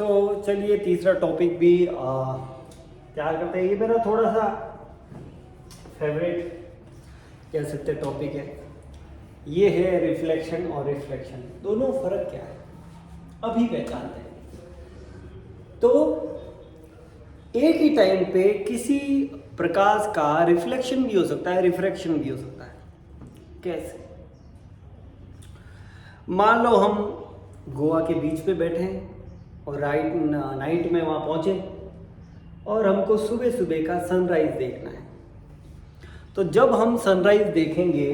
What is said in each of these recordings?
तो चलिए तीसरा टॉपिक भी तैयार करते हैं। ये मेरा थोड़ा सा फेवरेट कह सकते टॉपिक है। ये है रिफ्लेक्शन और रिफ्लेक्शन, दोनों फर्क क्या है अभी पहचानते हैं। तो एक ही टाइम पे किसी प्रकाश का रिफ्लेक्शन भी हो सकता है, रिफ्रैक्शन भी हो सकता है। कैसे? मान लो हम गोवा के बीच पे बैठे हैं और नाइट में वहाँ पहुँचे और हमको सुबह सुबह का सनराइज देखना है। तो जब हम सनराइज देखेंगे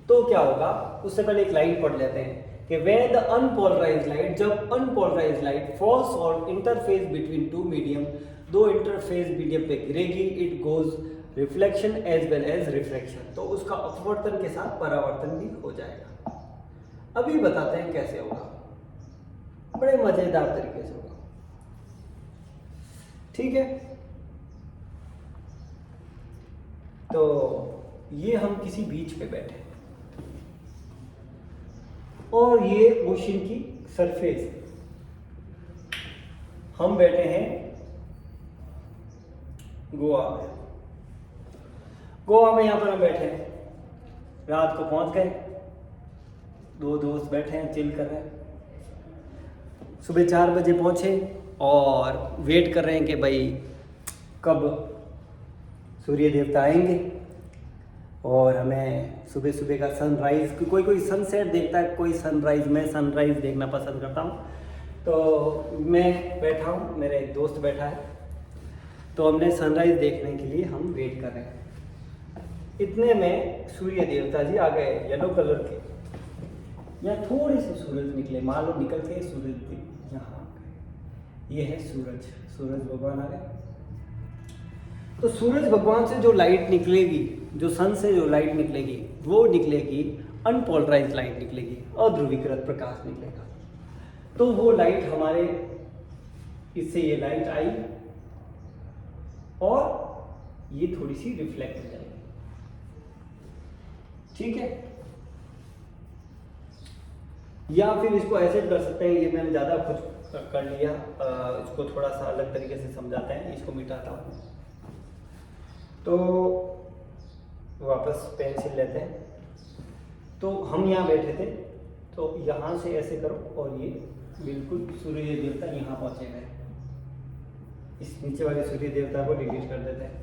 तो क्या होगा, उससे पहले एक लाइन पढ़ लेते हैं कि where the unpolarized light, जब unpolarized light falls on interface between two medium, दो इंटरफेस मीडियम पे गिरेगी, it goes reflection as well as refraction, तो उसका अपवर्तन के साथ परावर्तन भी हो जाएगा। अभी बताते हैं कैसे होगा, बड़े मजेदार तरीके से होगा। ठीक है, तो ये हम किसी बीच पे बैठे और ये ओशन की सरफेस है, हम बैठे हैं गोवा में। गोवा में यहाँ पर हम बैठे हैं, रात को पहुंच गए, दो दोस्त बैठे हैं, चिल कर रहे हैं। सुबह 4 बजे पहुंचे और वेट कर रहे हैं कि भाई कब सूर्य देवता आएंगे और हमें सुबह सुबह का सनराइज, कोई सनसेट देखता है, कोई सनराइज। मैं सनराइज देखना पसंद करता हूँ। तो मैं बैठा हूँ, मेरा एक दोस्त बैठा है, तो हमने सनराइज देखने के लिए हम वेट कर रहे हैं। इतने में सूर्य देवता जी आ गए, येलो कलर के। यहाँ थोड़े से सूरज निकले, मान लो निकल के सूरज यहाँ आ गए। ये है सूरज, सूरज भगवान आ गए। तो सूरज भगवान से जो लाइट निकलेगी, जो सन से जो लाइट निकलेगी, वो निकलेगी अनपोलराइज लाइट निकलेगी, अध्रुवीकृत प्रकाश निकलेगा। तो वो लाइट हमारे, इससे ये लाइट आई और ये थोड़ी सी रिफ्लेक्ट हो जाएगी। ठीक है, या फिर इसको ऐसे कर सकते हैं, ये मैंने ज़्यादा कुछ कर लिया, इसको थोड़ा सा अलग तरीके से समझाते हैं। इसको मिटाता हूँ, तो वापस पेंसिल लेते हैं। तो हम यहाँ बैठे थे, तो यहाँ से ऐसे करो और ये बिल्कुल सूर्य देवता यहाँ पहुँचे गए। इस नीचे वाले सूर्य देवता को डिलीट कर देते हैं।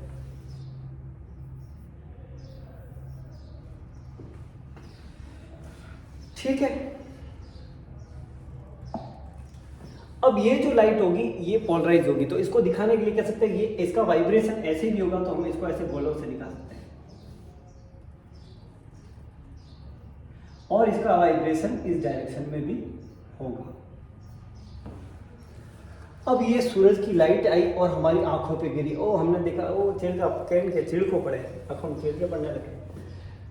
ठीक है, अब ये जो लाइट होगी ये पोलराइज होगी, तो इसको दिखाने के लिए कह सकते हैं ये इसका वाइब्रेशन ऐसे भी होगा, तो हम इसको ऐसे गोलों से दिखा सकते हैं और इसका वाइब्रेशन इस डायरेक्शन में भी होगा। अब ये सूरज की लाइट आई और हमारी आंखों पे गिरी, ओ हमने देखा, ओ चिड़ को पड़े, आंखों में चिड़ के पड़ने लगे।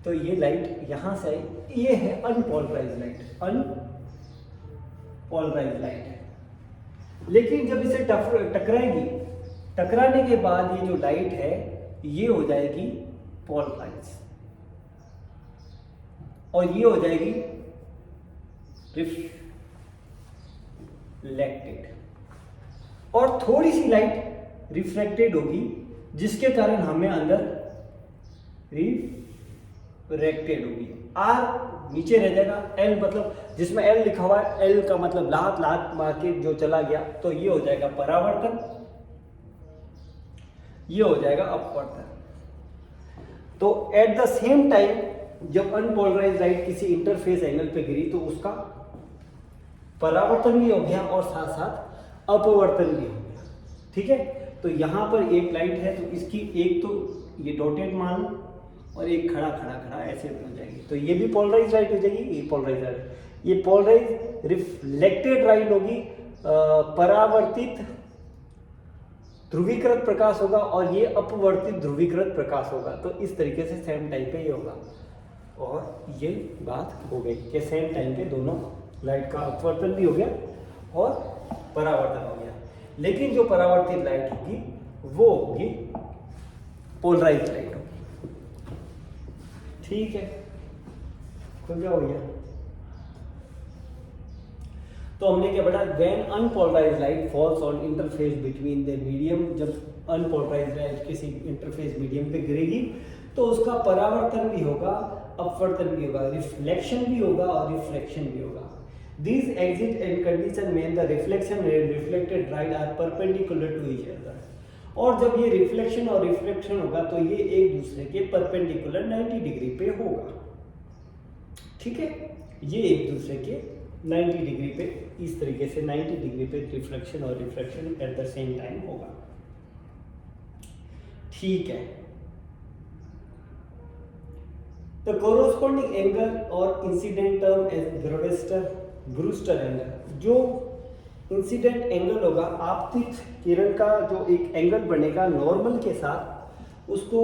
तो ये लाइट यहाँ से आई, ये है अनपोलराइज लाइट, अनपोलराइज लाइट है। लेकिन जब इसे टकराएगी, टकराने के बाद ये जो लाइट है ये हो जाएगी पोलराइज और ये हो जाएगी रिफ्लेक्टेड, और थोड़ी सी लाइट रिफ्रैक्टेड होगी, जिसके कारण हमें अंदर रिफ्रैक्टेड होगी। आर नीचे रह जाएगा, एल मतलब जिसमें एल लिखा हुआ है, एल का मतलब लात मार के जो चला गया, तो ये हो जाएगा परावर्तन, ये हो जाएगा अपवर्तन। तो एट द सेम टाइम जब अनपोलराइज लाइट किसी इंटरफेस एंगल पे गिरी तो उसका परावर्तन भी हो गया और साथ साथ अपवर्तन भी हो गया। ठीक है, तो यहाँ पर एक लाइट है, तो इसकी एक तो ये डॉटेड मान लो और एक खड़ा ऐसे हो जाएगी, तो ये भी पोलराइज लाइट हो जाएगी, ये पोलराइज लाइट, ये पोलराइज रिफ्लेक्टेड लाइट होगी, परावर्तित ध्रुवीकृत प्रकाश होगा और ये अपवर्तित ध्रुवीकृत प्रकाश होगा। तो इस तरीके से सेम टाइम पे ये होगा, और ये बात हो गई कि सेम टाइम पे दोनों लाइट का अपवर्तन भी हो गया और परावर्तन हो गया। लेकिन जो परावर्तित लाइट होगी वो होगी पोलराइज लाइट होगी। ठीक है, खुल जाओ भैया। तो हमने क्या पढ़ा, when unpolarised light falls on interface between the medium, जब अनपोलराइज्ड लाइट किसी इंटरफेस मीडियम पे गिरेगी तो उसका परावर्तन भी होगा, अपवर्तन भी होगा, रिफ्लेक्शन भी होगा और रिफ्रैक्शन भी होगा। These exist and condition when the reflection and reflected light are perpendicular to each other। और जब ये रिफ्लेक्शन और रिफ्रैक्शन होगा तो ये एक दूसरे के परपेंडिकुलर 90 डिग्री पे होगा। ठीक है, ये एक दूसरे के 90 डिग्री पे, इस तरीके से 90 डिग्री पे रिफ्लेक्शन और refraction at the same time होगा। ठीक है, द कोरोस्पोंडिंग एंगल और incident term as Brewster angle. जो इंसिडेंट एंगल होगा, आपतित किरण का जो एक एंगल बनेगा नॉर्मल के साथ, उसको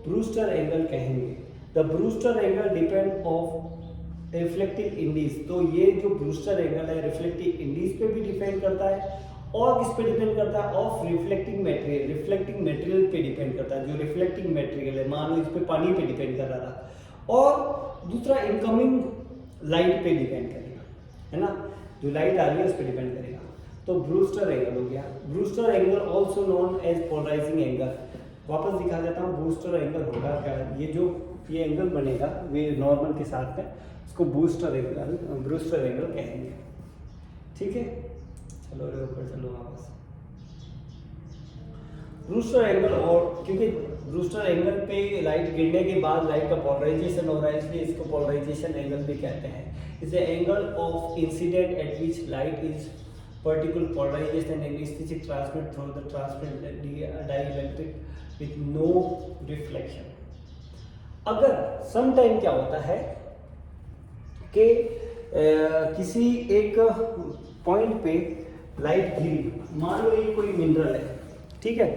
ब्रूस्टर एंगल कहेंगे। The Brewster angle depend of reflective Indus. तो ये जो ब्रूस्टर एंगल है रिफ्लेक्टिव इंडिस पे भी डिपेंड करता है और किस पे डिपेंड करता है, of reflecting material, reflecting material पे डिपेंड करता है। जो रिफ्लेक्टिंग मटेरियल है, मान लो इस पे पानी पे डिपेंड कर रहा था, और दूसरा इनकमिंग लाइट पे डिपेंड करेगा, है ना, जो लाइट आ रही है उस पे डिपेंड करेगा। तो ब्रूस्टर एंगल हो गया। Brewster angle also known as polarising angle. वापस दिखा देता हूँ, ब्रूस्टर एंगल होगा क्या, ये जो ये एंगल बनेगा वे नॉर्मल के साथ में, उसको ब्रूस्टर एंगल कहेंगे। ठीक है, चलो ऊपर चलो वापस। ब्रूस्टर एंगल, और क्योंकि ब्रूस्टर एंगल पे लाइट गिरने के बाद लाइट का पोलराइजेशन हो रहा है, इसलिए इसको पोलराइजेशन एंगल भी कहते हैं। इसे angle of incident at which light is particular polarisation and is transmit through the transparent dielectric with no reflection. अगर सम टाइम क्या होता है कि किसी एक पॉइंट पे लाइट गिरी, मान लो ये कोई मिनरल है, ठीक है,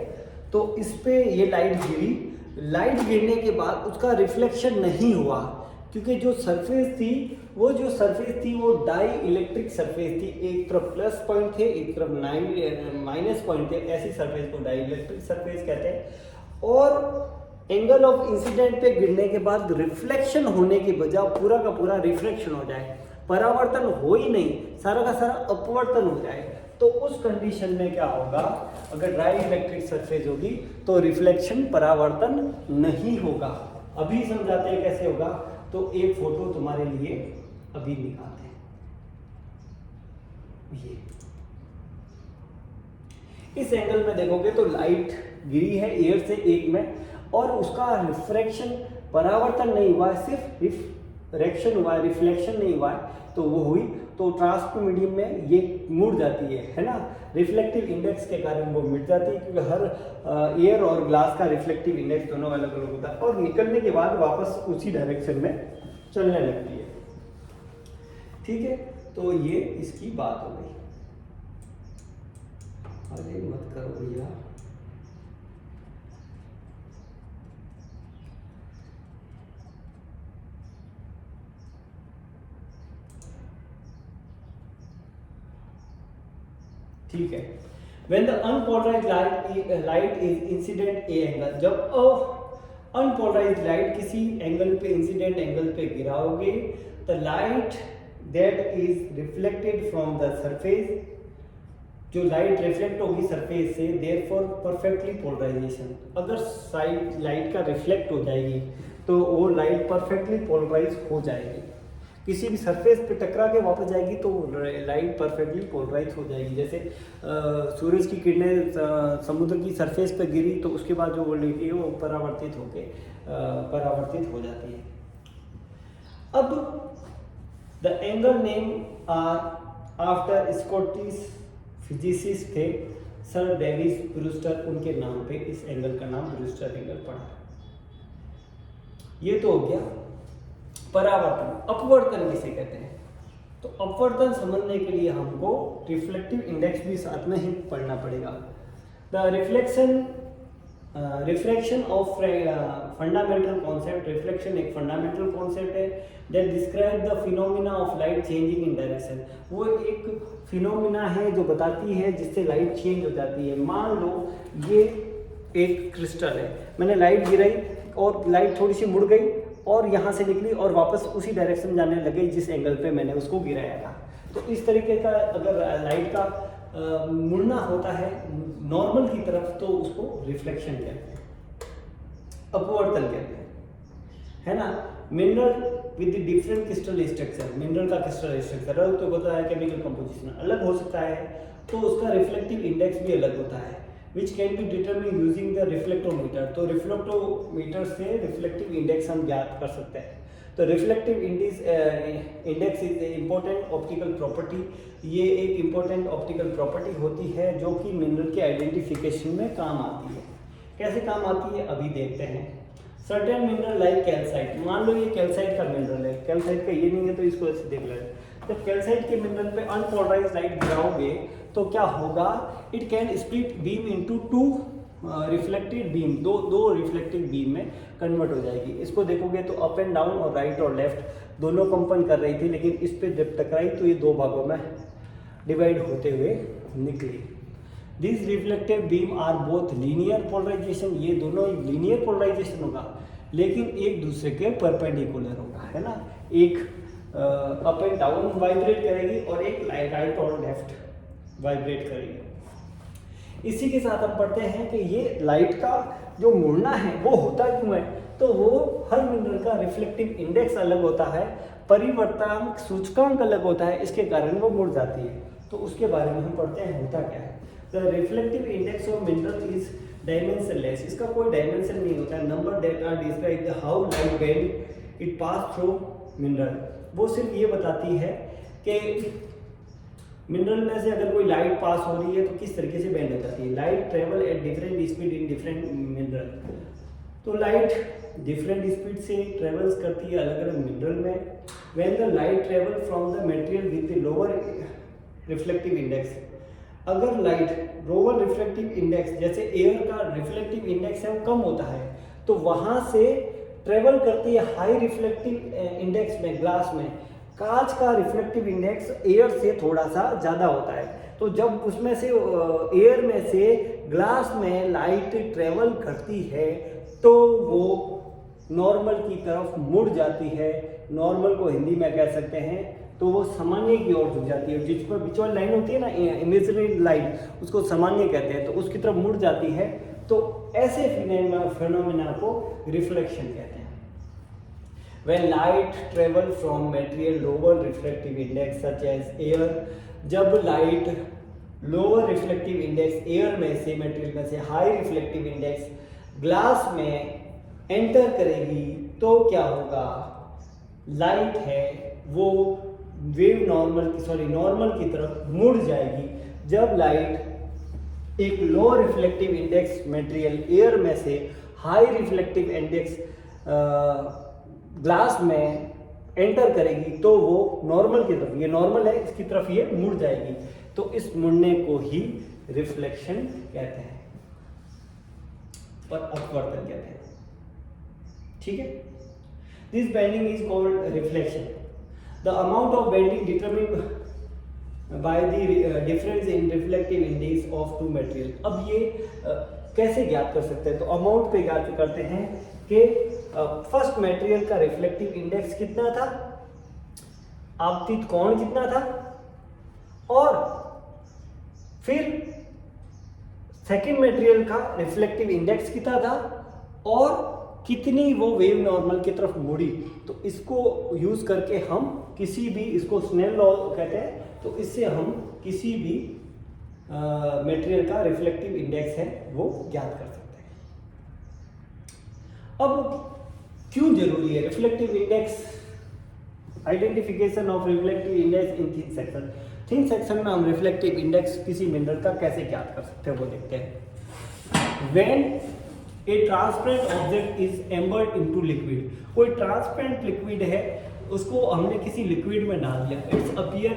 तो इस पे ये लाइट गिरी, लाइट गिरने के बाद उसका रिफ्लेक्शन नहीं हुआ, क्योंकि जो सरफेस थी वो डाई इलेक्ट्रिक सरफेस थी। एक तरफ प्लस पॉइंट थे, एक तरफ माइनस पॉइंट थे, ऐसी सरफेस को डाई इलेक्ट्रिक सरफेस कहते हैं। और एंगल ऑफ इंसिडेंट पे गिरने के बाद रिफ्लेक्शन होने की बजाय पूरा का पूरा रिफ्लेक्शन हो जाए, परावर्तन हो ही नहीं, सारा का सारा अपवर्तन हो जाए, तो उस कंडीशन में क्या होगा, अगर ड्राई इलेक्ट्रिक सरफेस होगी तो रिफ्लेक्शन, परावर्तन नहीं होगा। अभी समझाते हैं कैसे होगा। तो एक फोटो तुम्हारे लिए अभी निकालते हैं। ये इस एंगल में देखोगे तो लाइट गिरी है एयर से एक में, और उसका रिफ्रैक्शन, परावर्तन नहीं हुआ है, सिर्फ रिफ्रैक्शन हुआ है, रिफ्लेक्शन नहीं हुआ है, तो वो हुई तो ट्रांसपेरेंट मीडियम में ये मुड़ जाती है ना, रिफ्लेक्टिव इंडेक्स के कारण वो मिट जाती है, क्योंकि हर एयर और ग्लास का रिफ्लेक्टिव इंडेक्स दोनों अलग अलग होता है, और निकलने के बाद वापस उसी डायरेक्शन में चलने लगती है। ठीक है, तो ये इसकी बात हो गई। अरे मत करो भैया, ठीक है। When the unpolarized light is incident A angle, जब unpolarized light किसी एंगल पे, इंसिडेंट एंगल पे गिराओगे, the light that is reflected from the surface, जो लाइट रिफ्लेक्ट होगी सरफेस से, therefore perfectly polarization, अगर साइड लाइट का रिफ्लेक्ट हो जाएगी तो वो लाइट परफेक्टली पोलराइज हो जाएगी, किसी भी सरफेस पे टकरा के वापस जाएगी तो लाइट परफेक्टली पोलराइज हो जाएगी। जैसे सूरज की किरणें समुद्र की सरफेस पे गिरी तो उसके बाद जो लाइट है वो परावर्तित हो जाती है। अब the angle name are after Scottish physicist थे सर डेविस ब्रूस्टर, उनके नाम पे इस एंगल का नाम ब्रूस्टर एंगल पड़ा। ये तो हो गया परावर्तन। अपवर्तन किसे कहते हैं, तो अपवर्तन समझने के लिए हमको रिफ्लेक्टिव इंडेक्स भी साथ में ही पढ़ना पड़ेगा। The reflection of fundamental concept, reflection एक फंडामेंटल कॉन्सेप्ट है that describe the phenomena of light changing in direction. वो एक फिनोमिना है जो बताती है जिससे लाइट चेंज हो जाती है। मान लो ये एक क्रिस्टल है, मैंने लाइट गिराई और लाइट थोड़ी सी मुड़ गई और यहाँ से निकली और वापस उसी डायरेक्शन जाने लग गई जिस एंगल पे मैंने उसको गिराया था। तो इस तरीके का अगर लाइट का मुड़ना होता है नॉर्मल की तरफ तो उसको रिफ्लेक्शन कहते हैं, अपवर्तन कहते हैं, है ना। Mineral with the different crystal structure, mineral का क्रिस्टल स्ट्रक्चर अलग तो होता है, केमिकल कंपोजिशन अलग हो सकता है, तो उसका रिफ्लेक्टिव इंडेक्स भी अलग होता है, which can be determine using the reflectometer. तो रिफ्लेक्टोमीटर से रिफ्लेक्टिव इंडेक्स हम ज्ञात कर सकते हैं। तो reflective index is a important optical property, ये एक इम्पोर्टेंट ऑप्टिकल प्रॉपर्टी होती है जो कि मिनरल के आइडेंटिफिकेशन में काम आती है। कैसे काम आती है अभी देखते हैं। सर्टेन मिनरल लाइक कैल्साइट, मान लो ये कैल्साइट का मिनरल है, कैल्साइट का ये नहीं है तो इसको ऐसे देख लें। जब कैल्साइट के मिनरल पे अनपोलराइज्ड लाइट गिराओगे तो क्या होगा, it can split beam into two reflected beam, दो रिफ्लेक्टिव बीम में कन्वर्ट हो जाएगी। इसको देखोगे तो अप एंड डाउन और राइट और लेफ्ट दोनों कंपन कर रही थी, लेकिन इस पे जब टकराई तो ये दो भागों में डिवाइड होते हुए निकली। This reflective beam are both linear polarisation, ये दोनों लीनियर पोलराइजेशन होगा लेकिन एक दूसरे के परपेंडिकुलर होगा, है ना। एक अप एंड डाउन वाइब्रेट करेगी और एक राइट और लेफ्ट वाइब्रेट करेगी। इसी के साथ हम पढ़ते हैं कि ये लाइट का जो मुड़ना है वो होता क्यों है, तो वो हर मिनरल का रिफ्लेक्टिव इंडेक्स अलग होता है, परिवर्तनांक सूचकांक अलग होता है, इसके कारण वो मुड़ जाती है। तो उसके बारे में हम पढ़ते हैं होता क्या है। The reflective index of mineral is dimensionless, इसका कोई डायमेंशन नहीं होता है। Number that are describe the how light bend it pass through mineral, वो सिर्फ ये बताती है कि मिनरल में से अगर कोई लाइट पास हो रही है तो किस तरीके से बेंड हो जाती है। Light travel at different speed in different mineral, तो लाइट डिफरेंट स्पीड से ट्रेवल्स करती है अलग अलग मिनरल में। When the light travel from the material with the lower reflective index, अगर लाइट लोअर रिफ्लेक्टिव इंडेक्स जैसे एयर का रिफ्लेक्टिव इंडेक्स है वो कम होता है, तो वहां से ट्रेवल करती है हाई रिफ्लेक्टिव इंडेक्स में। ग्लास में कांच का रिफ्लेक्टिव इंडेक्स एयर से थोड़ा सा ज़्यादा होता है, तो जब उसमें से एयर में से ग्लास में लाइट ट्रेवल करती है तो वो नॉर्मल की तरफ मुड़ जाती है। नॉर्मल को हिंदी में कह सकते हैं तो वो सामान्य की ओर झुक जाती है, जिस पर बीच वाली लाइन होती है ना इमेजिनरी लाइट, उसको सामान्य कहते हैं, तो उसकी तरफ मुड़ जाती है। तो ऐसे फिनोमेना को रिफ्लेक्शन कहते हैं। When light travel from material lower reflective index such as air, जब light lower reflective index air में से मटेरियल में से हाई रिफ्लेक्टिव इंडेक्स ग्लास में एंटर करेगी तो क्या होगा, लाइट है वो वेव नॉर्मल की तरफ मुड़ जाएगी। जब लाइट एक लो रिफ्लेक्टिव इंडेक्स मटेरियल एयर में से हाई रिफ्लेक्टिव इंडेक्स ग्लास में एंटर करेगी तो वो नॉर्मल की तरफ, ये नॉर्मल है इसकी तरफ ये मुड़ जाएगी, तो इस मुड़ने को ही रिफ्लेक्शन कहते हैं और अपवर्तन कहते हैं। ठीक है, this bending is called reflection. The amount of bending determined by the difference in reflective index of two material. अब ये कैसे ज्ञात कर सकते हैं, तो अमाउंट पे ज्ञात करते हैं कि फर्स्ट मटेरियल का रिफ्लेक्टिव इंडेक्स कितना था, आपतित कोण कितना था, और फिर सेकंड मटेरियल का रिफ्लेक्टिव इंडेक्स कितना था और कितनी वो वेव नॉर्मल की तरफ मुड़ी। तो इसको यूज करके हम किसी भी, इसको स्नेल लॉ कहते हैं, तो इससे हम किसी भी मटेरियल का रिफ्लेक्टिव इंडेक्स है वो ज्ञात कर सकते हैं। अब क्यों जरूरी है reflective index, identification of reflective index in thin section. Thin section में हम रिफ्लेक्टिव इंडेक्स किसी मिनरल का कैसे ज्ञात कर सकते हैं वो देखते हैं। When a transparent object is embedded into liquid, कोई ट्रांसपेरेंट लिक्विड है उसको हमने किसी लिक्विड में डाल दिया,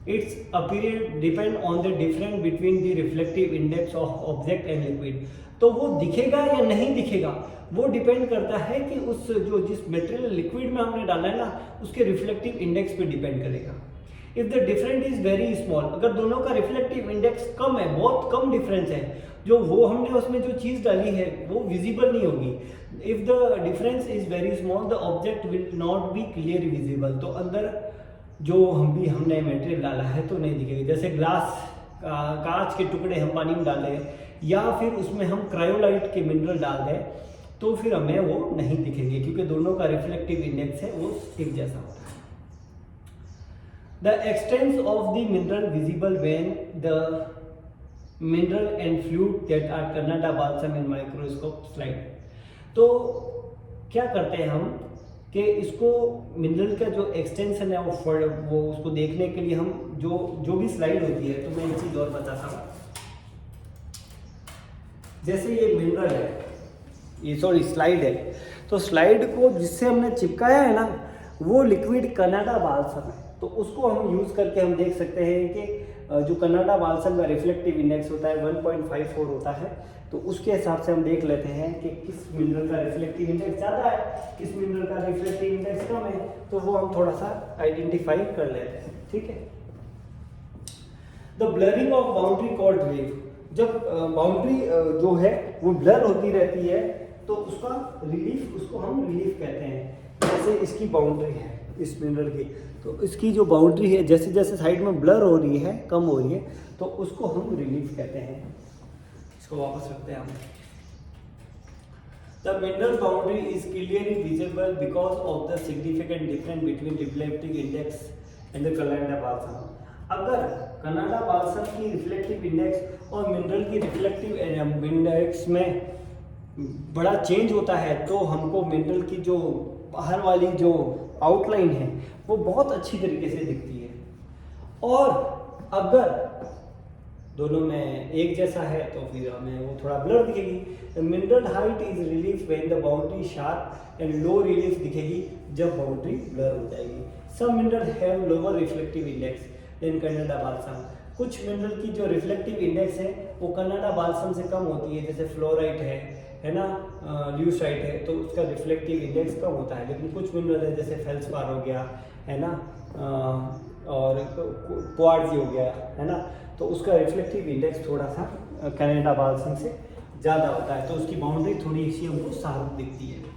its appearance depend on the difference between the reflective index of object and liquid। तो वो दिखेगा या नहीं दिखेगा वो डिपेंड करता है कि उस जिस मटेरियल लिक्विड में हमने डाला है ना उसके रिफ्लेक्टिव इंडेक्स पे डिपेंड करेगा। If the difference is very small, अगर दोनों का रिफ्लेक्टिव इंडेक्स कम है, बहुत कम डिफरेंस है, जो वो हमने उसमें जो चीज डाली है वो विजिबल नहीं होगी। If the difference is very small the object will not be clear visible, तो अंदर जो हमने मटेरियल डाला है तो नहीं दिखेगी। जैसे ग्लास कांच के टुकड़े हम पानी में डाल दें या फिर उसमें हम क्रायोलाइट के मिनरल डाल दें तो फिर हमें वो नहीं दिखेंगे, क्योंकि दोनों का रिफ्लेक्टिव इंडेक्स है वो एक जैसा होता है। The extents of the mineral visible when the mineral and fluid that are Canada balsam in microscope slide. तो क्या करते हैं हम कि इसको मिनरल का जो एक्सटेंशन है वो उसको देखने के लिए हम जो भी स्लाइड होती है, तो मैं एक चीज़ और बताता हूँ। जैसे ये मिनरल है, ये सॉरी स्लाइड है, तो स्लाइड को जिससे हमने चिपकाया है ना वो लिक्विड कनाडा बाल्सम है, तो उसको हम यूज़ करके हम देख सकते हैं कि जो कनाडा बाल्सम का रिफ्लेक्टिव इंडेक्स होता है 1.54 होता है, तो उसके हिसाब से हम देख लेते हैं कि किस मिनरल का रिफ्लेक्टिव इंडेक्स ज़्यादा है, किस मिनरल का रिफ्लेक्टिव इंडेक्स कम है, तो वो हम थोड़ा सा आइडेंटिफाई कर लेते हैं। ठीक है। The blurring of boundary called wave, जब बाउंड्री जो है वो ब्लर होती रहती है तो उसका रिलीफ, उसको हम रिलीफ कहते हैं। जैसे इसकी बाउंड्री है इस मिनरल की, तो इसकी जो बाउंड्री है जैसे जैसे साइड में ब्लर हो रही है, कम हो रही है, तो उसको हम रिलीफ कहते हैं। इसको वापस रखते हैं हम। The mineral boundary is clearly visible because of the significant difference between reflective index and the Canada balsam. अगर कनाडा बाल्सम की रिफ्लेक्टिव इंडेक्स और मिनरल की रिफ्लेक्टिव इंडेक्स में बड़ा चेंज होता है तो हमको मिनरल की जो बाहर वाली जो आउटलाइन है वो बहुत अच्छी तरीके से दिखती है, और अगर दोनों में एक जैसा है तो फिर हमें वो थोड़ा ब्लर दिखेगी। Mineral height is relief when the boundary sharp and low relief दिखेगी जब बाउंड्री ब्लर हो जाएगी। Some mineral have lower reflective index than Canada balsam. कुछ मिनरल की जो रिफ्लेक्टिव इंडेक्स है वो कनाडा बाल्सम से कम होती है, जैसे फ्लोराइट है ना, ल्यूसाइट है, तो उसका रिफ्लेक्टिव इंडेक्स कम होता है। लेकिन कुछ मिनरल है जैसे फेल्सपार हो गया है ना, और क्वार्ट्ज हो गया है ना, तो उसका रिफ्लेक्टिव इंडेक्स थोड़ा सा कनाडा बाल्सम से ज़्यादा होता है, तो उसकी बाउंड्री थोड़ी सी हमको शार्प दिखती है।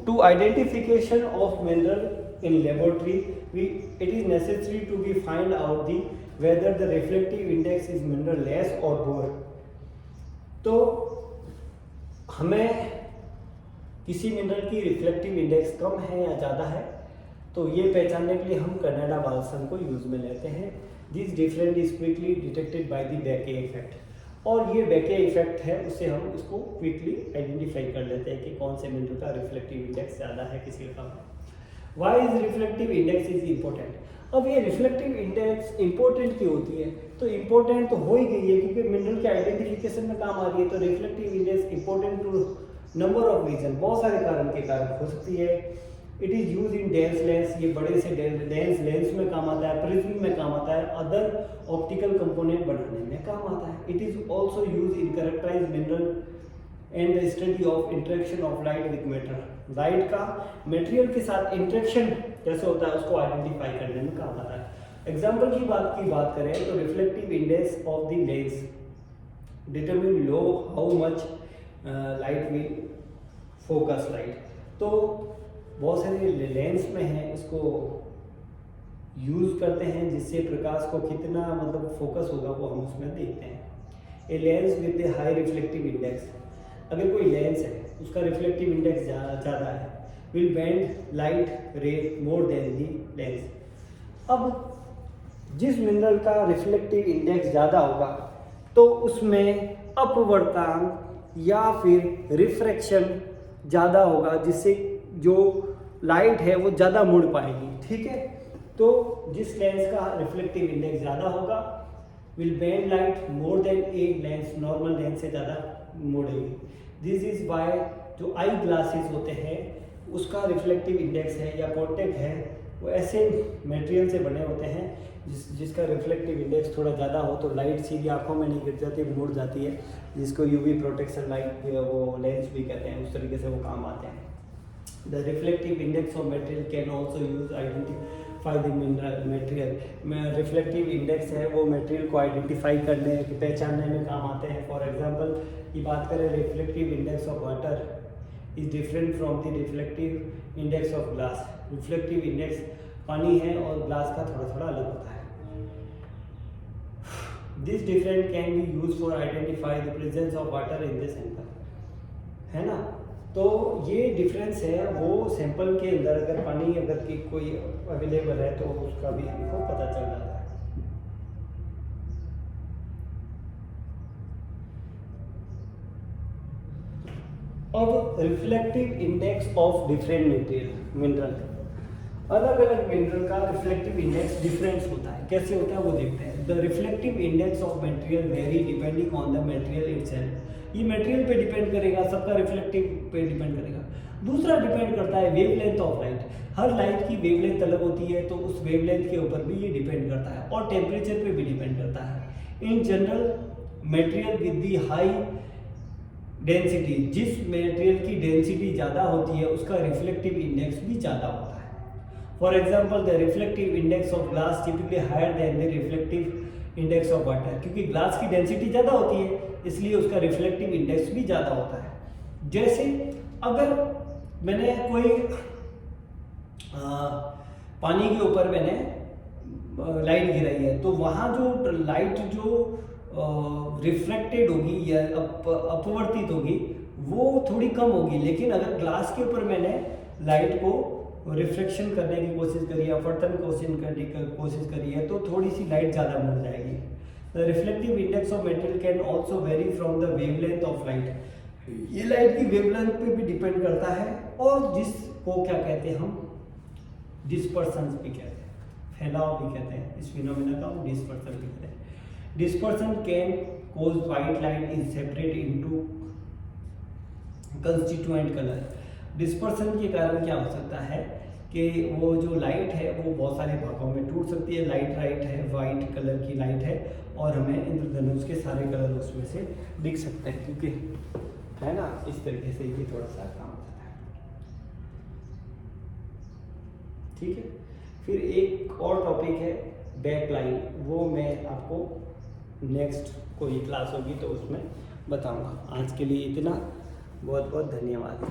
To identification of mineral in laboratory it is necessary to be find out the whether the reflective index is mineral less or more। तो हमें किसी मिनरल की रिफ्लेक्टिव इंडेक्स कम है या ज़्यादा है, तो ये पहचानने के लिए हम कनाडा बाल्सम को यूज में लेते हैं। This difference is quickly detected by the Becke effect, और ये बेके इफेक्ट है उससे हम इसको क्विकली आइडेंटिफाई कर लेते हैं कि कौन से मिनरल का रिफ्लेक्टिव इंडेक्स ज़्यादा है, किसी का कम है। Why is reflective index is important. अब ये रिफ्लेक्टिव इंडेक्स इंपॉर्टेंट क्यों होती है, तो इंपॉर्टेंट तो हो ही गई है क्योंकि मिनरल के आइडेंटिफिकेशन में काम आ रही है। तो reflective index important to number of reason, बहुत सारे कारण के कारण हो सकती है। It is use in dense lens, ये बड़े से डेंस लेंस में काम आता है, प्रिज्म में काम आता है, अदर ऑप्टिकल कंपोनेंट बनाने में काम आता है। It is also use in characterise mineral and the study of interaction of light with matter. Light का मटेरियल के साथ इंटरेक्शन कैसे होता है उसको आइडेंटिफाई करने में काम आता है। एग्जाम्पल की बात करें तो reflective index of the lens determine low how much light will focus light. तो बहुत सारे लेंस में है, इसको यूज करते हैं जिससे प्रकाश को कितना मतलब फोकस होगा वो हम उसमें देखते हैं। A lens with A high reflective index, अगर कोई लेंस है उसका रिफ्लेक्टिव इंडेक्स ज़्यादा है, विल बेंड लाइट रे मोर देन दी लेंस। अब जिस मिनरल का रिफ्लेक्टिव इंडेक्स ज़्यादा होगा तो उसमें अपवर्तनांक या फिर रिफ्रैक्शन ज़्यादा होगा, जिससे जो लाइट है वो ज़्यादा मुड़ पाएगी। ठीक है, तो जिस लेंस का रिफ्लेक्टिव इंडेक्स ज़्यादा होगा will bend light more than a lens, normal lens से ज़्यादा मोड़ेगी। दिस इज वाई जो आई ग्लासेस होते हैं उसका रिफ्लेक्टिव इंडेक्स है या कॉन्टेक्ट है वो ऐसे मटेरियल से बने होते हैं जिसका रिफ्लेक्टिव इंडेक्स थोड़ा ज़्यादा हो तो लाइट सीधी आंखों में नहीं गिर जाती, मुड़ जाती है, जिसको यूवी प्रोटेक्शन लाइट वो लेंस भी कहते हैं, उस तरीके से वो काम आते हैं। The reflective index of material can also use identify the material. Reflective index है वो मटेरियल को आइडेंटिफाई करने पहचानने में काम आते हैं। फॉर एग्जांपल की बात करें, reflective index of water is different from the reflective index of glass. Reflective index पानी है और ग्लास का थोड़ा थोड़ा अलग होता है। This different can be use for identify the presence of water in the sample, है ना। तो ये डिफरेंस है वो सैंपल के अंदर अगर पानी अगर की कोई अवेलेबल है तो उसका भी हमको पता चल जाता है। अब reflective index of different material mineral, अलग अलग मिनरल का रिफ्लेक्टिव इंडेक्स डिफरेंस होता है। कैसे होता है वो देखते हैं। The reflective index of material very depending on the material itself. ये मटेरियल पे डिपेंड करेगा, सबका रिफ्लेक्टिव पे डिपेंड करेगा। दूसरा डिपेंड करता है wavelength of light. Her light की वेवलेंथ अलग होती है तो उस वेवलेंथ के ऊपर भी ये डिपेंड करता है, और टेम्परेचर पे भी डिपेंड करता है। In general material with the high density, जिस मटेरियल की डेंसिटी ज़्यादा होती है उसका रिफ्लेक्टिव इंडेक्स भी ज़्यादा होता है। For example the reflective index of glass typically higher than the reflective index of water. क्योंकि ग्लास की डेंसिटी ज़्यादा होती है इसलिए उसका रिफ्लेक्टिव इंडेक्स भी ज़्यादा होता है। जैसे अगर मैंने कोई पानी के ऊपर मैंने लाइट गिराई है तो वहाँ जो लाइट जो रिफ्लेक्टेड होगी या अपवर्तित होगी वो थोड़ी कम होगी। लेकिन अगर ग्लास के ऊपर मैंने लाइट को रिफ्लेक्शन करने की कोशिश करी, अपवर्तन कोशिश करी है तो थोड़ी सी लाइट ज़्यादा मिल जाएगी। The reflective index of material can also very from the wavelength of light. ये लाइट की वेवलेंथ पे भी डिपेंड करता है, और जिसको क्या कहते हैं हम डिस्पर्सन भी कहते हैं, फैलाव भी कहते हैं। इस फिनोमेना का हम डिस्पर्सन भी कहते हैं। Dispersion can cause white light is separate into constituent color। Dispersion के कारण क्या हो सकता है कि वो जो लाइट है वो बहुत सारे भागों में टूट सकती है। लाइट है, वाइट कलर की लाइट है और हमें इंद्रधनुष के सारे कलर उसमें से दिख सकते हैं, क्योंकि है ना इस तरीके से ये थोड़ा सा काम होता है। ठीक है, फिर एक और टॉपिक है बैकलाइन, वो मैं आपको नेक्स्ट कोई क्लास होगी तो उसमें बताऊंगा। आज के लिए इतना, बहुत बहुत धन्यवाद।